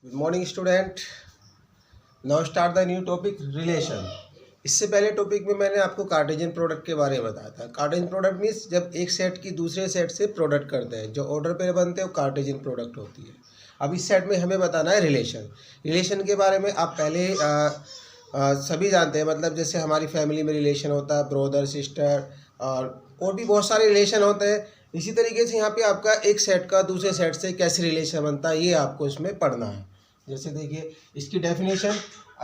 Good morning student. Now start the new topic relation. इससे पहले topic में मैंने आपको कार्टेशियन प्रोडक्ट के बारे में बताया था। कार्टेशियन प्रोडक्ट मीन्स जब एक सेट की दूसरे सेट से प्रोडक्ट करते हैं, जो ऑर्डर पे बनते हैं वो कार्टेशियन प्रोडक्ट होती है। अब इस सेट में हमें बताना है रिलेशन। रिलेशन के बारे में आप पहले सभी जानते हैं, मतलब जैसे हमारी फैमिली में रिलेशन होता है, ब्रदर सिस्टर और भी बहुत सारे रिलेशन होते हैं। इसी तरीके से यहाँ पे आपका एक सेट का दूसरे सेट से कैसे रिलेशन बनता है ये आपको इसमें पढ़ना है। जैसे देखिए इसकी definition,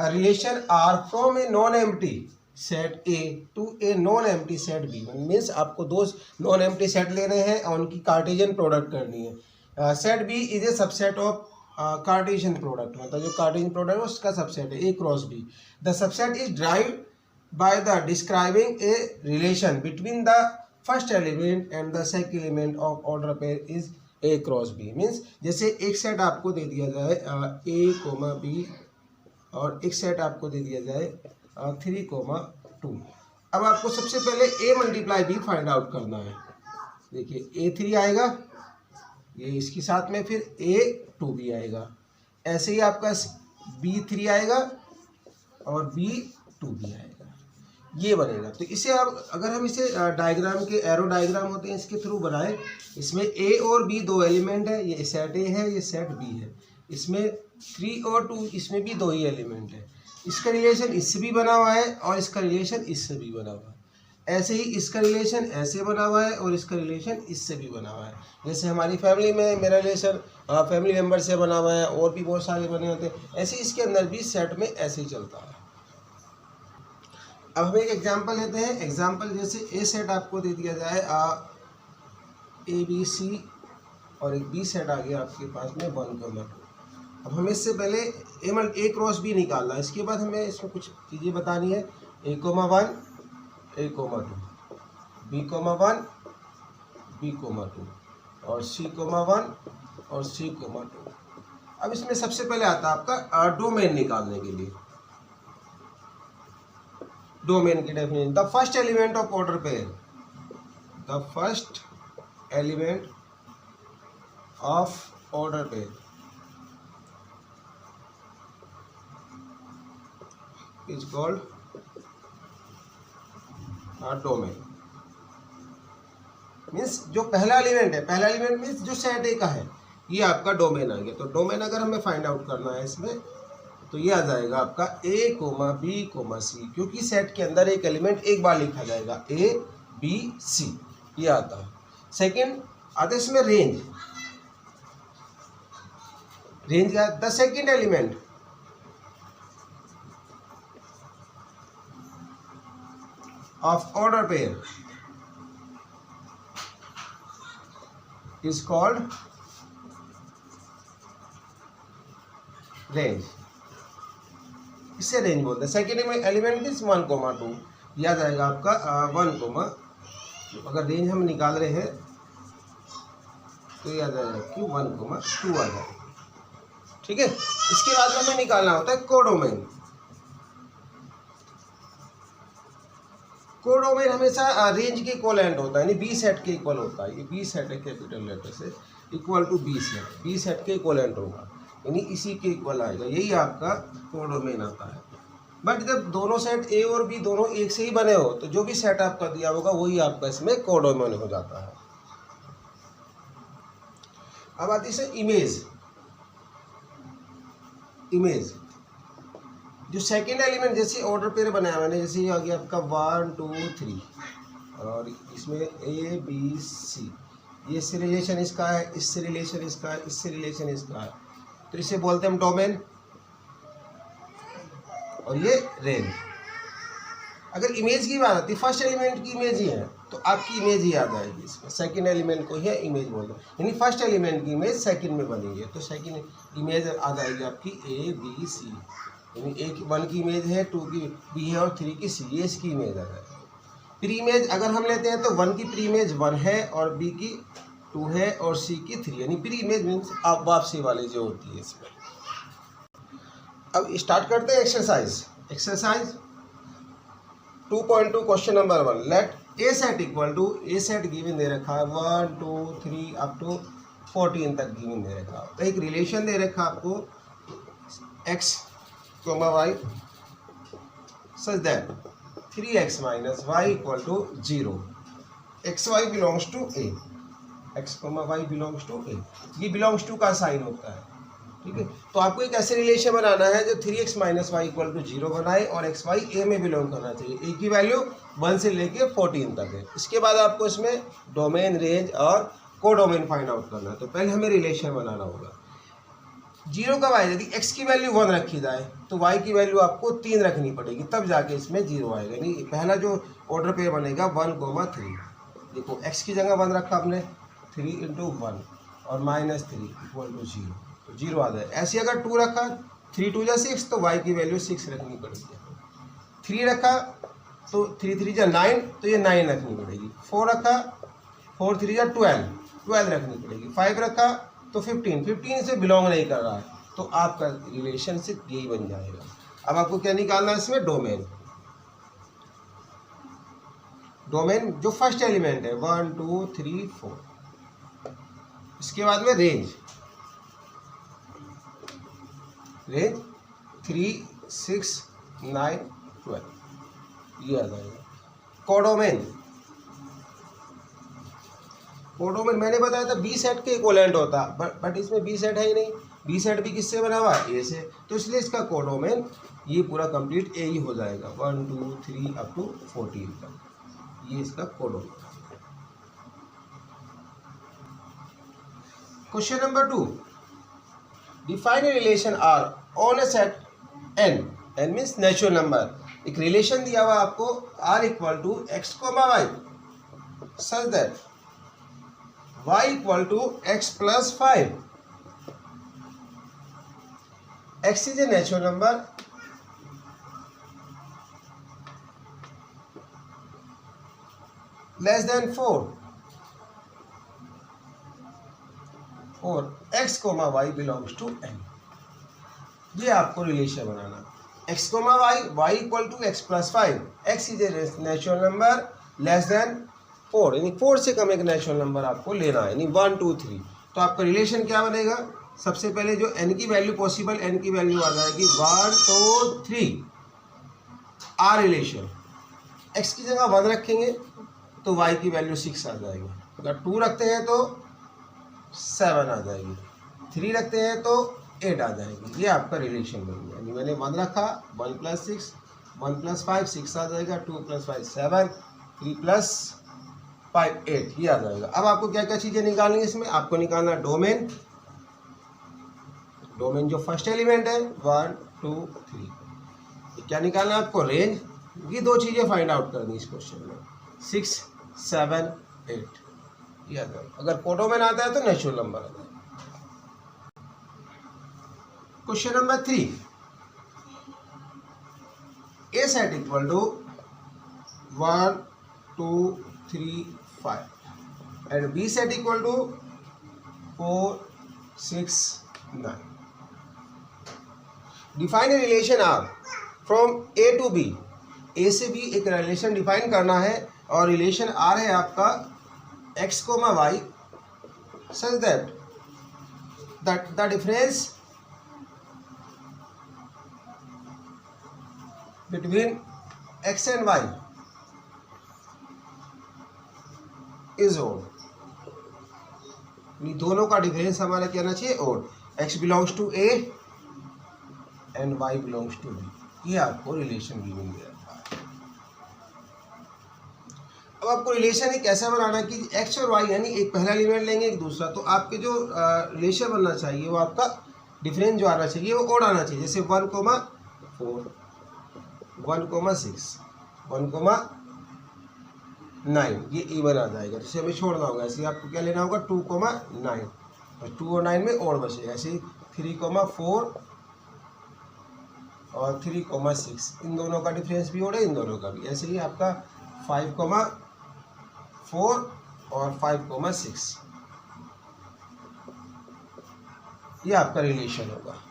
relation R from a non empty set A to a non empty set B. Means आपको दो नॉन एम्प्टी सेट लेने हैं और उनकी कार्टेशियन प्रोडक्ट करनी है। Set B is a subset of Cartesian product, मतलब जो कार्टेशियन प्रोडक्ट है उसका सबसेट है A cross B. The subset is derived by the describing a relation between the first element and the second element of order pair is a cross b। Means जैसे एक set आपको दे दिया जाए a, b और एक set आपको दे दिया जाए 3, 2। अब आपको सबसे पहले a multiply b find out करना है। देखिए a3 आएगा, ये इसके साथ में फिर a2b आएगा, ऐसे ही आपका b3 आएगा और b2b आएगा, ये बनेगा। तो इसे आप अगर हम इसे डायग्राम के एरो डायग्राम होते हैं इसके थ्रू बनाएं, इसमें ए और बी दो एलिमेंट है, ये सेट ए है, ये सेट बी है। इसमें 3 और 2, इसमें भी दो ही एलिमेंट है। इसका रिलेशन इससे भी बना हुआ है और इसका रिलेशन इससे भी बना हुआ है। ऐसे ही इसका रिलेशन ऐसे बना हुआ है और इसका रिलेशन इससे भी बना हुआ है। जैसे हमारी फैमिली में मेरा रिलेशन फैमिली मेम्बर से बना हुआ है और भी बहुत सारे बने होते हैं, ऐसे इसके अंदर भी सेट में ऐसे ही चलता है। अब हम एक एग्जांपल लेते हैं। एग्जांपल जैसे ए सेट आपको दे दिया जाए ए बी सी और एक बी सेट आ गया आपके पास में 1, 2। अब हमें इससे पहले ए क्रॉस बी निकालना है। इसके बाद हमें इसमें कुछ चीज़ें बतानी है। a, 1 a, 2 b, 1 b, 2 और c, 1 और c, 2। अब इसमें सबसे पहले आता है आपका डोमेन निकालने के लिए। डोमेन की definition, the first element of order pair, the first element of order pair is called domain. Means जो पहला एलिमेंट है, पहला एलिमेंट मीन्स जो सेट ए का है, ये आपका डोमेन आ गया। तो डोमेन अगर हमें फाइंड आउट करना है इसमें, तो ये आ जाएगा आपका a, b, c, क्योंकि सेट के अंदर एक एलिमेंट एक बार लिखा जाएगा a, b, c, ये आता है। सेकंड आता है इसमें रेंज। रेंज क्या है? The second element of order pair is called range. इससे रेंज बोलते हैं। सेकेंड में एलिमेंट इज 1, 2, यह जाएगा आपका 1, अगर रेंज हम निकाल रहे हैं तो यह आ जाएगा कि 1, 2 आ जाएगा। ठीक है। इसके बाद हमें निकालना होता है कोडोमेन। कोडोमेन हमेशा रेंज के इक्वलेंट होता है, यानी बी सेट के इक्वल होता है। ये बी सेट है कैपिटल लेटर से, इक्वल टू बी सेट के इक्वलेंट होगा, यानी इसी के इक्वल आएगा। यही आपका कोडोमेन आता है। बट जब दोनों सेट ए और बी दोनों एक से ही बने हो, तो जो भी सेट आपका दिया होगा वही आपका इसमें कोडोमेन हो जाता है। अब आती है इमेज। इमेज जो सेकेंड एलिमेंट, जैसे ऑर्डर पेयर बनाया मैंने, जैसे ये आ गया आपका 1, 2, 3 और इसमें ए बी सी, ये इससे रिलेशन इसका है, इससे रिलेशन इसका है, इससे रिलेशन इसका है, तो इसे बोलते हैं हम डोमेन और ये रेंज। अगर इमेज की बात आती है, फर्स्ट एलिमेंट की इमेज ही है तो आपकी इमेज ही आ जाएगी इसमें। सेकंड एलिमेंट को ही इमेज बोलते हैं, यानी फर्स्ट एलिमेंट की इमेज सेकंड में बनी है, तो सेकंड इमेज आ जाएगी आपकी ए बी सी, यानी ए की 1 की इमेज है, 2 की बी है और 3 की सी, ये इसकी इमेज आ जाएगी। प्री इमेज अगर हम लेते हैं तो 1 की प्री इमेज 1 है और बी की 2 है और सी की 3, यानी प्री इमेज मीन्स आप वापसी वाली जो होती है इसमें। अब स्टार्ट करते हैं exercise. Exercise 2.2 question number 1। Let A set equal to, A set given दे रखा है 1, 2, 3 अप टू 14 तक गिवन दे रखा है। तो एक रिलेशन दे रखा है आपको x, y such that 3x minus y equal to 0. xy belongs to a, x, y belongs to a. ये belongs to का साइन होता है, ठीक है। तो आपको एक ऐसे रिलेशन बनाना है जो 3x minus Y equal to 0 बनाए और एक्स वाई ए में बिलोंग करना चाहिए। ए की वैल्यू 1 से लेके 14 तक है। इसके बाद आपको इसमें डोमेन, रेंज और कोडोमेन फाइंड आउट करना है। तो पहले हमें रिलेशन बनाना होगा। 0 कब आएगा? यदि x की वैल्यू 1 रखी जाए तो y की वैल्यू आपको 3 रखनी पड़ेगी, तब जाके इसमें 0 आएगा। यानी पहला जो ऑर्डर पे बनेगा 1,3। देखो x की जगह 1 रखा आपने, 3 × 1 और -3 = 0, तो 0 आ जाए। ऐसे अगर 2 रखा, 3 × 2 = 6, तो y की वैल्यू 6 रखनी पड़ेगी। 3 रखा तो 3 × 3 = 9, तो ये 9 रखनी पड़ेगी। 4 रखा, 4 × 3 = 12 रखनी पड़ेगी। 5 रखा तो 15 से बिलोंग नहीं कर रहा है, तो आपका रिलेशनशिप यही बन जाएगा। अब आपको क्या निकालना है इसमें? डोमेन। डोमेन जो फर्स्ट एलिमेंट है 1 2 3 4। इसके बाद में रेंज 3 6 9 12, ये आ जाएगा। कोडोमेन मैंने बताया था बी सेट के इक्विवेलेंट होता, बट इसमें बी सेट है ही नहीं। बी सेट भी किससे बना हुआ है? ए से। तो इसलिए इसका कोडोमेन ये पूरा कंप्लीट ए ही हो जाएगा, 1 2 3 अप टू 14 तक। ये इसका codomain. Question number 2, define a relation R on a set N. N means natural number. एक रिलेशन दिया हुआ आपको R equal to x, y such that y equal to x plus 5. x is a natural number less than 4 और x, y belongs to n. ये आपको relation banana. x, y equal to x plus 5. x is a natural number less than 4, यानी 4 से कम एक natural number आपको लेना है, यानी 1 2 3। तो आपका रिलेशन क्या बनेगा? सबसे पहले जो n की वैल्यू पॉसिबल, n की वैल्यू आ जाएगी 1 2 3 आर रिलेशन। x की जगह 1 रखेंगे तो y की वैल्यू 6 आ जाएगी। अगर 2 रखते हैं तो 7 आ जाएगी, 3 रखते हैं तो 8 आ जाएगी। ये आपका रिलेशन बन गया। यानी मैंने 1 रखा, 1 + 6, 1 + 5 6 आ जाएगा, 2 + 5 7, 3 + 5 8, ये आ जाएगा। अब आपको क्या क्या चीज़ें निकालनी है इसमें? आपको निकालना डोमेन। डोमेन जो फर्स्ट एलिमेंट है 1 2 3। क्या निकालना है आपको? रेंज। ये 2 चीज़ें फाइंड आउट करनी इस क्वेश्चन में, 6 7 8, ये आ जाएगा। अगर कोडोमेन आता है तो नेचुरल नंबर आता है। Question number 3, A set equal to 1 2 3 5 and B set equal to 4 6 9. Define a relation R from A to B. A से B एक रिलेशन डिफाइन करना है और रिलेशन R है आपका x, y such that the difference between x and y is odd. दोनों का difference हमारा क्या आना चाहिए? Odd. x belongs to a and y belongs to b। ये आपको रिलेशन गिवन गया। अब आपको रिलेशन एक ऐसा बनाना कि x और y, यानी एक पहला एलिमेंट लेंगे एक दूसरा, तो आपके जो रिलेशन बनना चाहिए वो आपका डिफरेंस जो आना चाहिए वो ओड आना चाहिए। जैसे 1 4 1 6 1 9, ये इवन आ जाएगा, जिसे हमें छोड़ना होगा। ऐसे आपको क्या लेना होगा? 2 9, और 2 और 9 में और बचेगा। ऐसे 3 4 और 3 6, इन दोनों का डिफरेंस भी हो रहा है, इन दोनों का भी। ऐसे ही आपका 5 4 और 5 6, ये आपका रिलेशन होगा।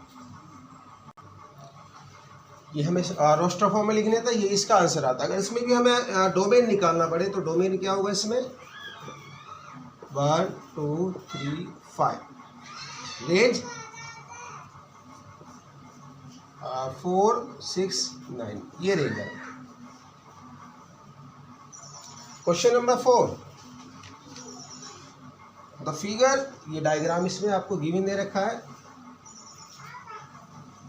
ये हमें रोस्टर फॉर्म में लिखने था, ये इसका आंसर आता। अगर इसमें भी हमें डोमेन निकालना पड़े तो डोमेन क्या होगा इसमें? 1 2 3 5। रेंज 4 6 9 ये रहेगा। क्वेश्चन नंबर 4, द फिगर, ये डायग्राम इसमें आपको गिवन दे रखा है।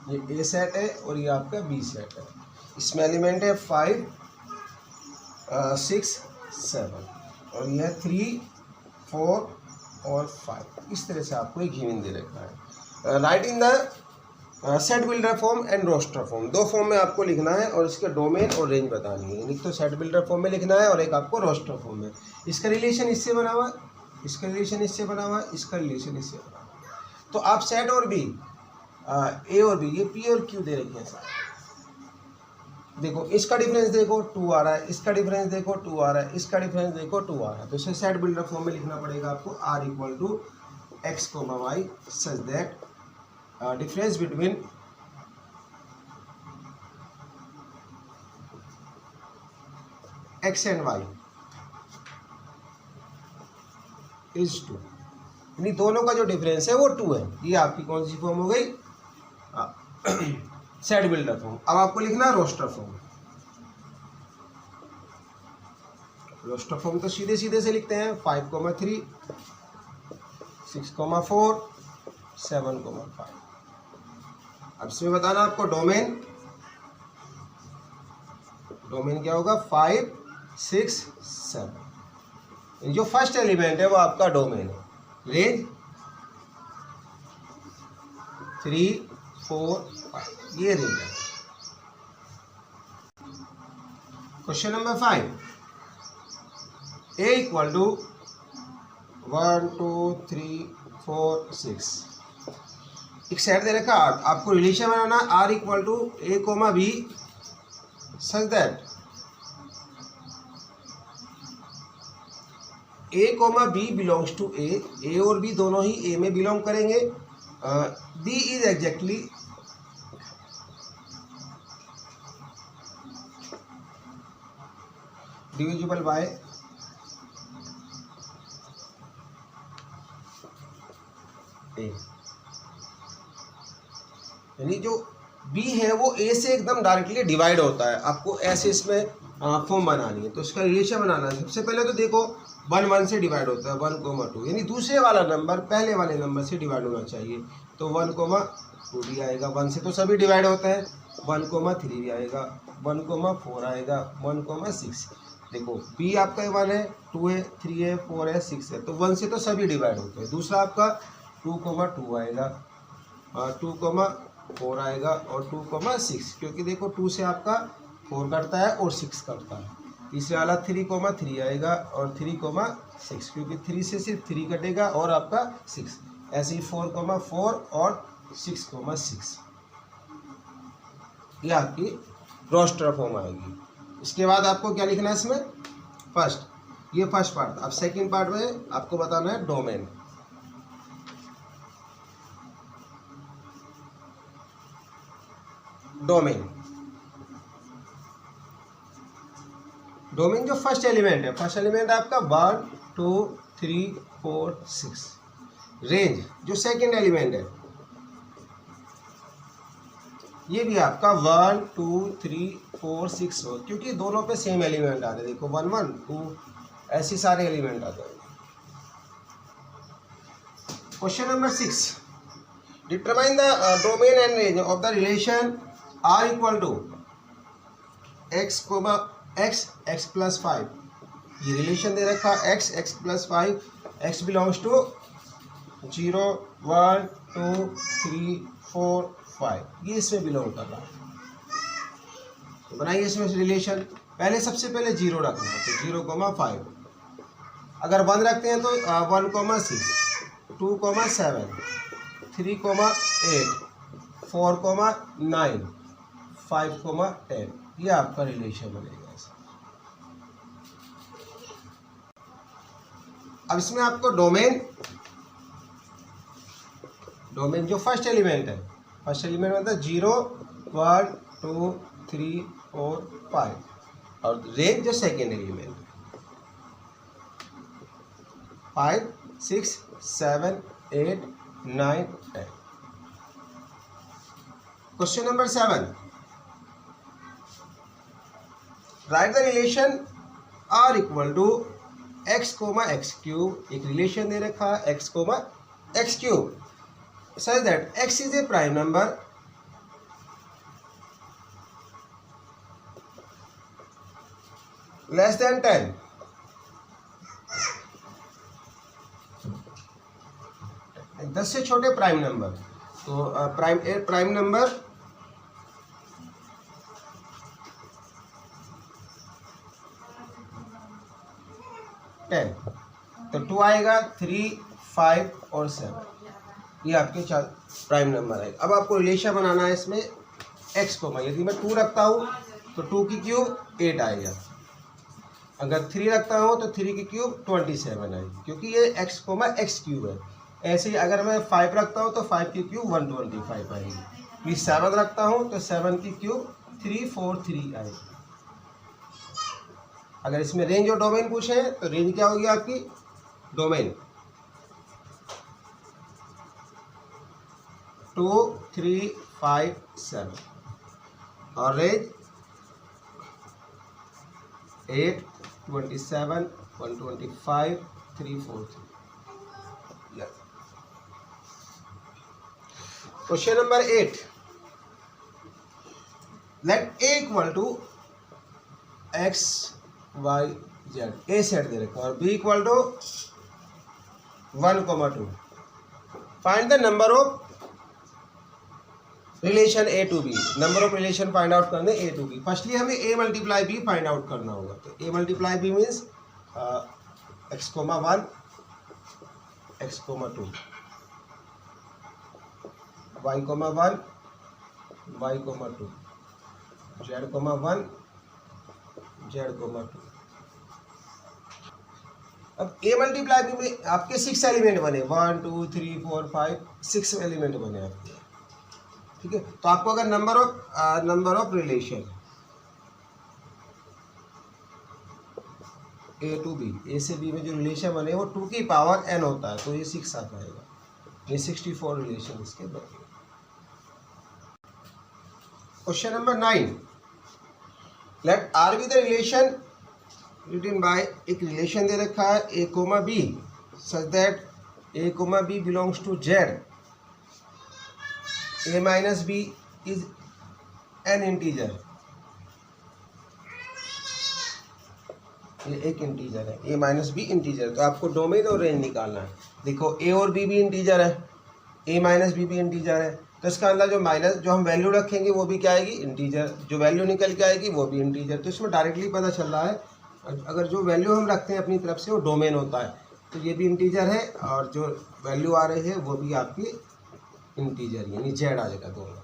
ये ए सेट है और ये आपका बी सेट है। इसमें एलिमेंट है 5 6 7 और यह 3 4 और 5। इस तरह से आपको एक गिवन दे रखा है। Write in the set builder form and roster form, दो फॉर्म में आपको लिखना है और इसके डोमेन और रेंज बतानी है। एक तो सेट बिल्डर फॉर्म में लिखना है और एक आपको रोस्टर फॉर्म में। इसका रिलेशन इससे बना हुआ, इसका रिलेशन इससे बना हुआ, इसका रिलेशन इससे बना हुआ। तो आप सेट और बी, ए और बी, ये पी और क्यू दे रखे हैं सारे। देखो इसका डिफरेंस देखो 2 आ रहा है, इसका डिफरेंस देखो 2 आ रहा है, इसका डिफरेंस देखो 2 आ रहा है। तो इसे सेट बिल्डर फॉर्म में लिखना पड़ेगा आपको r equal to x, y such that difference between x and y is 2। यानी दोनों का जो डिफरेंस है वो 2 है। ये आपकी कौन सी फॉर्म हो गई? Set builder form. अब आपको लिखना है रोस्टर फॉर्म। रोस्टर फॉर्म तो सीधे सीधे से लिखते हैं 5 3 6 4 7 5। अब इसमें बताना आपको डोमेन, डोमेन क्या होगा? 5 6 7। जो फर्स्ट एलिमेंट है वो आपका डोमेन है। रेंज 3 4 5, ये रेंज है। Question number 5, A equal to 1 2 3 4 6। एक सेट दे रखा, आपको रिलेशन बनाना R equal to A comma B such that A comma B belongs to A और बी दोनों ही ए में बिलोंग करेंगे। B is exactly divisible by A, यानी जो बी है वो ए से एकदम डायरेक्टली डिवाइड होता है। आपको ऐसे इसमें फॉर्म बनानी है, तो इसका रिलेशन बनाना है। सबसे पहले तो देखो 1 1 से डिवाइड होता है, 1 2, यानी दूसरे वाला नंबर पहले वाले नंबर से डिवाइड होना चाहिए। तो 1 2 भी आएगा, 1 से तो सभी डिवाइड होते हैं। 1 3 भी आएगा, 1 4 आएगा, 1 6। देखो बी आपका 1 है, 2 है, 3 है, 4 है, 6 है, तो 1 से तो सभी डिवाइड होते हैं। दूसरा आपका 2 2 आएगा, 2 4 आएगा और 2 6, क्योंकि देखो 2 से आपका 4 कटता है और 6 कटता है। तीसरा वाला 3 3 आएगा और 3 6, क्योंकि 3 से सिर्फ 3 कटेगा और आपका 6। ऐसे ही 4 4 और 6 6, ये आपकी रोस्टर फॉर्म आएगी। इसके बाद आपको क्या लिखना है इसमें? फर्स्ट, ये फर्स्ट पार्ट। अब सेकंड पार्ट में आपको बताना है डोमेन। डोमेन, डोमेन जो फर्स्ट एलिमेंट है, फर्स्ट एलिमेंट आपका 1 2 3 4 6। रेंज जो सेकंड एलिमेंट है, ये भी आपका 1 2 3 4 6 हो, क्योंकि दोनों पे सेम एलिमेंट आ रहे हैं। देखो 1 1 2 ऐसे सारे एलिमेंट आ जाएंगे। Question number 6, determine the domain and range of the relation r equal to x x plus 5। ये रिलेशन दे रखा x plus 5, x belongs to 0 1 2 3 4 5, ये इसमें बिलोंग कर रहा है। तो बनाइए इसमें रिलेशन। पहले सबसे पहले 0 रखना है, तो 0 5। अगर 1 रखते हैं तो 1 6 2 7 3 8 4 9 5 10, ये आपका रिलेशन बनेगा। अब इसमें आपको डोमेन, डोमेन जो फर्स्ट एलिमेंट है, फर्स्ट एलिमेंट मतलब 0 1 2 3 4 5, और रेंज जो second element 5 6 7 8 9 10। Question number 7, write the relation R equal to x comma x cube. एक रिलेशन दे रखा है x comma x cube such that x is a prime number less than 10, दस से छोटे प्राइम नंबर। तो prime number ten, तो 2 आएगा, 3, 5 और 7, ये आपके 4 प्राइम नंबर आएगा। अब आपको रिलेशन बनाना है इसमें एक्स को, यदि मैं 2 रखता हूँ तो 2 की क्यूब 8 आएगा, अगर 3 रखता हूँ तो 3 की क्यूब 27 आएगी, क्योंकि ये एक्स कोमा एक्स क्यूब है। ऐसे ही अगर मैं 5 रखता हूँ तो 5 की क्यूब 125 आएगी। 7 रखता हूँ तो 7 की क्यूब 343 आएगी। अगर इसमें रेंज और डोमेन पूछे तो रेंज क्या होगी आपकी, डोमेन 2, 3, 5, 7 और range 8, 27, 125, 343। Question number 8, let A equal to X Y Z, A set दे रखा और B equal to 1,2। Find the number of relation A to B. Number of relation find out करने ए टू बी। फर्स्टली हमें A multiply B find out करना होगा। तो A multiply B means X comma 1, X comma 2, Y comma 1, Y coma 2, Z coma 1, Z coma 2। अब ए multiply B में आपके 6 element बने, 1, 2, 3, 4, 5, 6 element बने आपके, ठीक है। तो आपको अगर number of relation A to B, A से बी में जो रिलेशन बने वो 2 की पावर n होता है, तो ये 6 आ जाएगा। ये 64 रिलेशन इसके बने। Question number 9, let R be the relation written by, एक रिलेशन दे रखा है A comma B such that A comma B belongs to Z, A minus B is an integer. ये एक इंटीजर है, ए माइनस बी इंटीजर। तो आपको domain और रेंज निकालना है। देखो ए और बी भी इंटीजर है, ए माइनस बी भी इंटीजर है, तो इसका अंदर जो माइनस जो हम वैल्यू रखेंगे वो भी क्या आएगी, इंटीजर। जो वैल्यू निकल के आएगी वो भी इंटीजर। तो इसमें डायरेक्टली पता चल रहा है अगर जो वैल्यू हम रखते हैं अपनी तरफ से वो डोमेन होता है, तो ये भी इंटीजर है और जो वैल्यू आ रही है वो भी आपकी इंटीजर यानी जेड आ जाएगा दोनों।